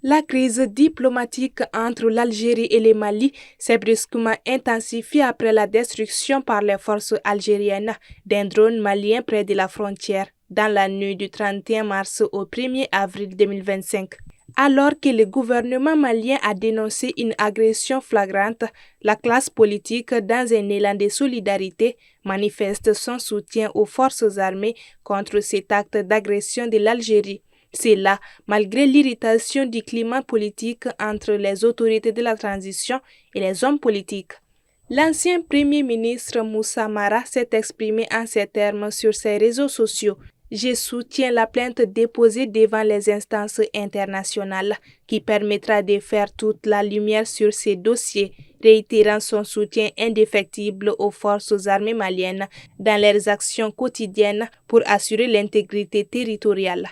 La crise diplomatique entre l'Algérie et le Mali s'est brusquement intensifiée après la destruction par les forces algériennes d'un drone malien près de la frontière dans la nuit du 31 mars au 1er avril 2025. Alors que le gouvernement malien a dénoncé une agression flagrante, la classe politique, dans un élan de solidarité, manifeste son soutien aux forces armées contre cet acte d'agression de l'Algérie. C'est là, malgré l'irritation du climat politique entre les autorités de la transition et les hommes politiques. L'ancien Premier ministre Moussa Mara s'est exprimé en ces termes sur ses réseaux sociaux. Je soutiens la plainte déposée devant les instances internationales qui permettra de faire toute la lumière sur ces dossiers, réitérant son soutien indéfectible aux forces armées maliennes dans leurs actions quotidiennes pour assurer l'intégrité territoriale.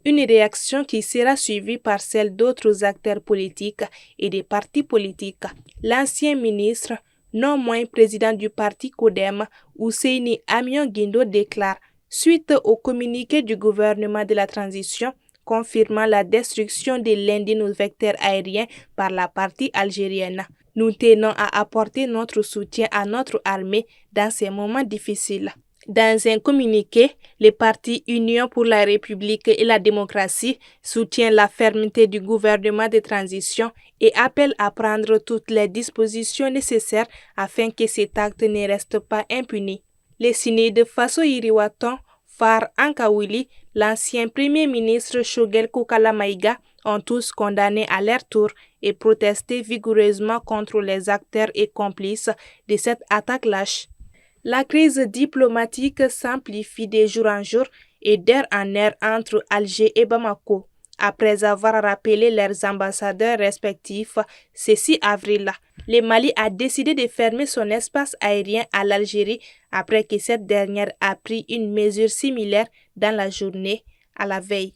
Une réaction qui sera suivie par celle d'autres acteurs politiques et des partis politiques. L'ancien ministre, non moins président du parti CODEM, Ousseini Amion Guindo déclare, suite au communiqué du gouvernement de la transition confirmant la destruction de l'un de nos vecteurs aériens par la partie algérienne. Nous tenons à apporter notre soutien à notre armée dans ces moments difficiles. Dans un communiqué, le parti Union pour la République et la démocratie soutient la fermeté du gouvernement de transition et appelle à prendre toutes les dispositions nécessaires afin que cet acte ne reste pas impuni. Les signés de Faso Iriwaton, Far Ankawili, l'ancien premier ministre Shogel Kokala Maïga ont tous condamné à leur tour et protesté vigoureusement contre les acteurs et complices de cette attaque lâche. La crise diplomatique s'amplifie de jour en jour et d'heure en heure entre Alger et Bamako. Après avoir rappelé leurs ambassadeurs respectifs ce 6 avril, le Mali a décidé de fermer son espace aérien à l'Algérie après que cette dernière a pris une mesure similaire dans la journée à la veille.